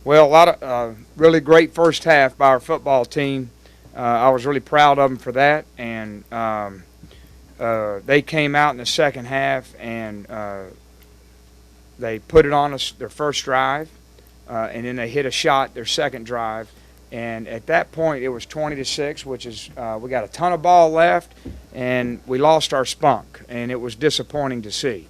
Well, a lot of really great first half by our football team. I was really proud of them for that, and they came out in the second half and they put it on us their first drive, and then they hit a shot their second drive. And at that point, it was 20-6, which is we got a ton of ball left, and we lost our spunk, and it was disappointing to see.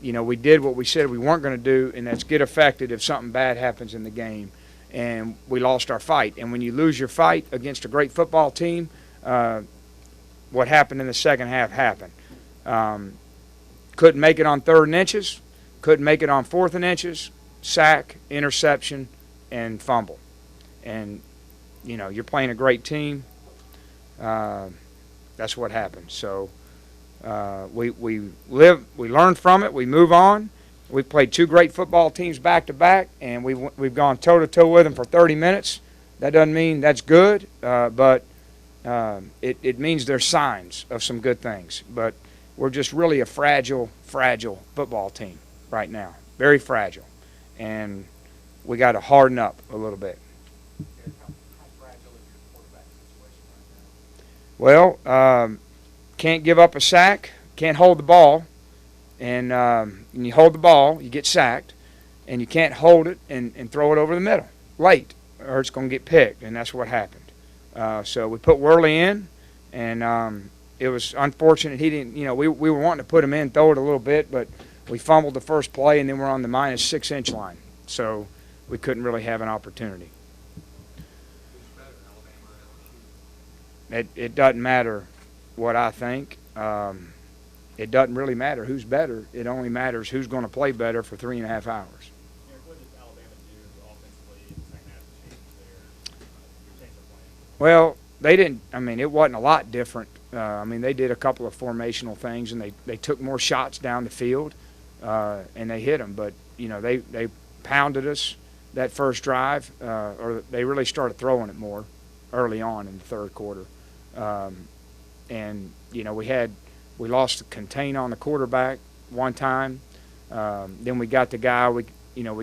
We did what we said we weren't going to do, and that's get affected if something bad happens in the game, and we lost our fight. And when you lose your fight against a great football team, what happened in the second half happened. Couldn't make it on 3rd and inches, couldn't make it on 4th and inches, sack, interception, and fumble. And, you're playing a great team. That's what happened. So we learn from it, we move on. We played 2 great football teams back to back, and we've gone toe-to-toe with them for 30 minutes. That doesn't mean that's good, but it means there's signs of some good things. But we're just really a fragile football team right now. Very fragile. And we got to harden up a little bit. How fragile is your quarterback situation right now? Well, can't give up a sack, can't hold the ball. And when you hold the ball, you get sacked. And you can't hold it and throw it over the middle late, or it's going to get picked. And that's what happened. So we put Worley in, and it was unfortunate he didn't, we were wanting to put him in, throw it a little bit, but we fumbled the first play, and then we're on the minus 6-inch line. So we couldn't really have an opportunity. It doesn't matter what I think. It doesn't really matter who's better. It only matters who's going to play better for 3.5 hours. What did Alabama do offensively in the second half to change their plan? Well, they didn't. It wasn't a lot different. They did a couple of formational things, and they took more shots down the field, and they hit them. But, they pounded us that first drive, or they really started throwing it more early on in the third quarter. We lost the contain on the quarterback one time. Then we got the guy, we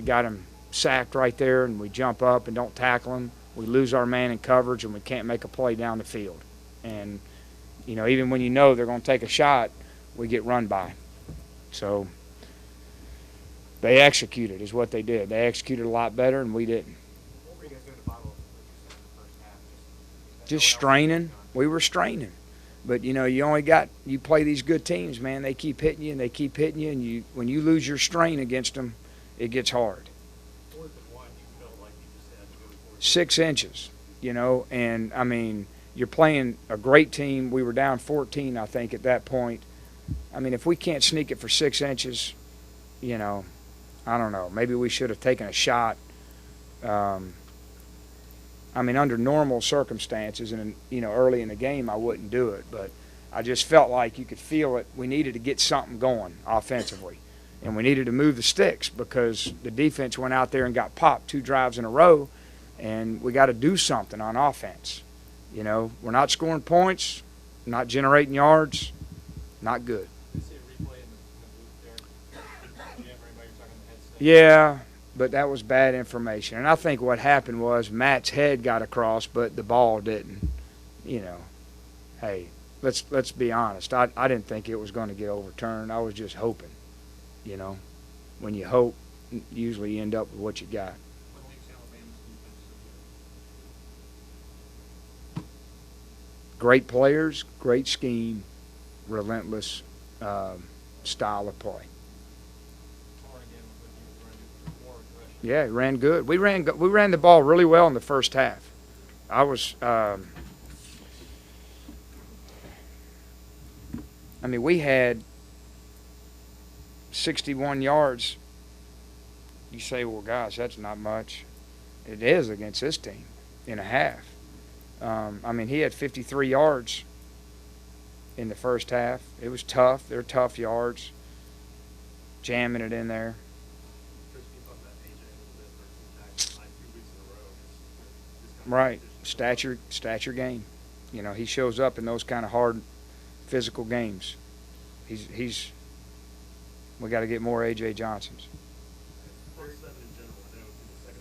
got him sacked right there, and we jump up and don't tackle him. We lose our man in coverage, and we can't make a play down the field. And, even when they're going to take a shot, we get run by. So they executed is what they did. They executed a lot better, and we didn't. What were you guys doing to bottle in the first half? Just straining. We were straining. But, you play these good teams, man. They keep hitting you, and they keep hitting you, and when you lose your strain against them, it gets hard. 4th and 1, you felt like you just had to go for it. 6 inches, and, you're playing a great team. We were down 14, I think, at that point. If we can't sneak it for 6 inches, I don't know. Maybe we should have taken a shot. Under normal circumstances and, early in the game, I wouldn't do it. But I just felt like you could feel it. We needed to get something going offensively. And we needed to move the sticks because the defense went out there and got popped 2 drives in a row. And we got to do something on offense. We're not scoring points, not generating yards, not good. Did you see a replay in the booth there? Did you have anybody talking in the headset? Yeah. But that was bad information. And I think what happened was Matt's head got across, but the ball didn't. Hey, let's be honest. I didn't think it was going to get overturned. I was just hoping. When you hope, usually you end up with what you got. What makes Alabama's defense so good? Great players, great scheme, relentless style of play. Yeah, he ran good. We ran the ball really well in the first half. We had 61 yards. You say, well, gosh, that's not much. It is against this team in a half. He had 53 yards in the first half. It was tough. They're tough yards, jamming it in there. Right, stature game. He shows up in those kind of hard physical games. We got to get more A.J. Johnsons. First 7 in general, I know in the second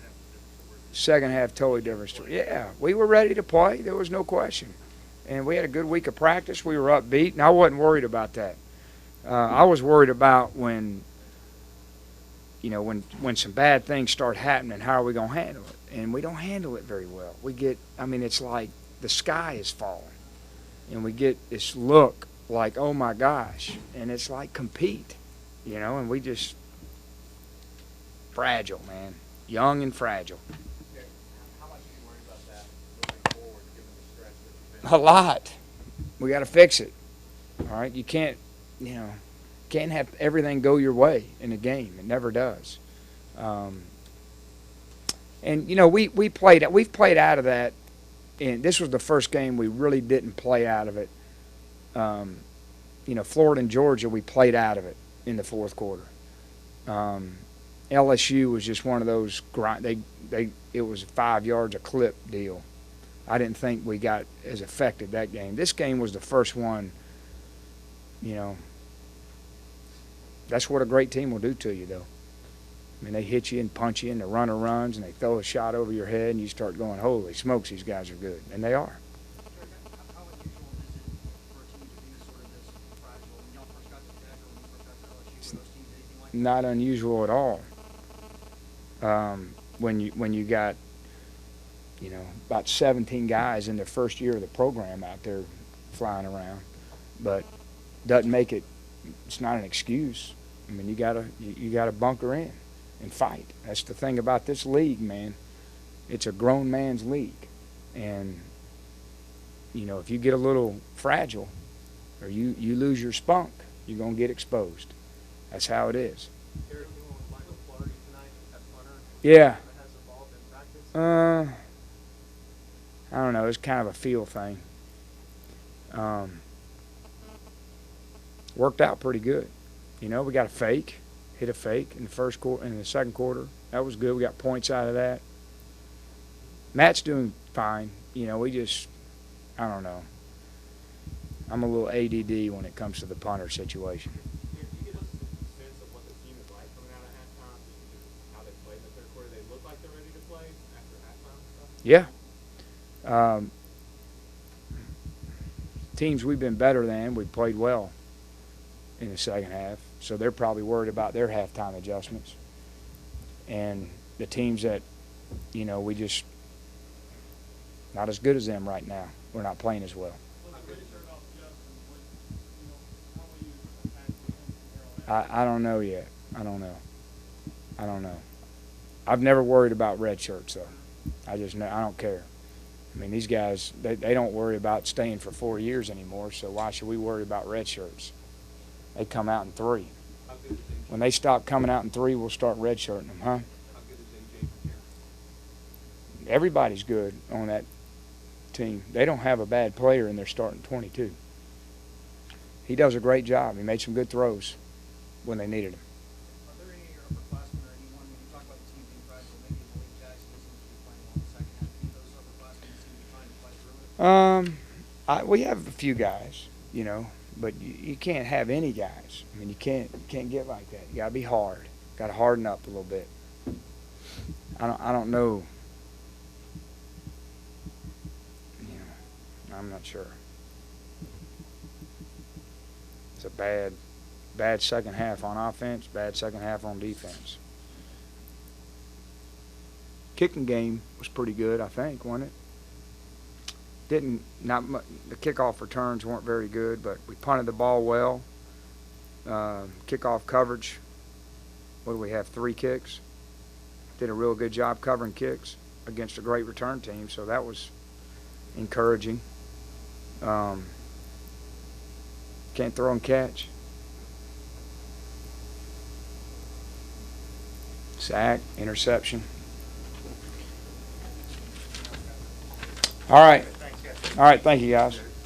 Second half, totally different story. Yeah, we were ready to play. There was no question. And we had a good week of practice. We were upbeat, and I wasn't worried about that. I was worried about when some bad things start happening, how are we going to handle it? And we don't handle it very well. It's like the sky is falling. And we get this look like, oh my gosh. And it's like compete, and we just fragile, man. Young and fragile. Okay. How much do you worry about that moving forward, given the stretch that you've been A lot. We got to fix it. All right? You can't have everything go your way in a game. It never does. We've played out of that. And this was the first game we really didn't play out of it. Florida and Georgia, we played out of it in the fourth quarter. LSU was just one of those it was 5 yards a clip deal. I didn't think we got as affected that game. This game was the first one. That's what a great team will do to you, though. I mean, they hit you and punch you, and the runner runs, and they throw a shot over your head, and you start going, holy smokes, these guys are good. And they are. How unusual is it for a team to be sort of this fragile? When y'all first got to Tech or when you first got to LSU, were those teams anything like that? Not unusual at all. When you got, about 17 guys in their first year of the program out there flying around, but doesn't make it. It's not an excuse. I mean, you gotta bunker in and fight. That's the thing about this league, man. It's a grown man's league, and if you get a little fragile or you lose your spunk, you're gonna get exposed. That's how it is. Yeah. I don't know. It's kind of a feel thing. Worked out pretty good. We got hit a fake in the first quarter, in the second quarter. That was good. We got points out of that. Matt's doing fine. I don't know. I'm a little ADD when it comes to the punter situation. Can you give us a sense of what the team is like coming out of halftime, just because how they played in the third quarter? They look like they're ready to play after halftime stuff? Yeah. Teams we've been better than, we played well in the second half, so they're probably worried about their halftime adjustments. And the teams that, we just not as good as them right now. We're not playing as well. I don't know yet. I don't know. I've never worried about red shirts, though. I don't care. I mean, these guys, they don't worry about staying for 4 years anymore, so why should we worry about red shirts? They come out in 3. When they stop coming out in 3, we'll start red shirting them, huh? Everybody's good on that team. They don't have a bad player in their starting 22. He does a great job. He made some good throws when they needed him. Are there any upperclassmen or anyone, when you talk about the team being fragile, maybe Malik Jackson isn't playing well in the second half, any of those upperclassmen seem to be trying to play through it? We have a few guys, but you can't have any guys. I mean, you can't get like that. You gotta be hard. Gotta harden up a little bit. I don't know. I'm not sure. It's a bad second half on offense, bad second half on defense. Kicking game was pretty good, I think, wasn't it? The kickoff returns weren't very good, but we punted the ball well. Kickoff coverage, what do we have, 3 kicks? Did a real good job covering kicks against a great return team, so that was encouraging. Can't throw and catch. Sack, interception. All right. All right, thank you, guys.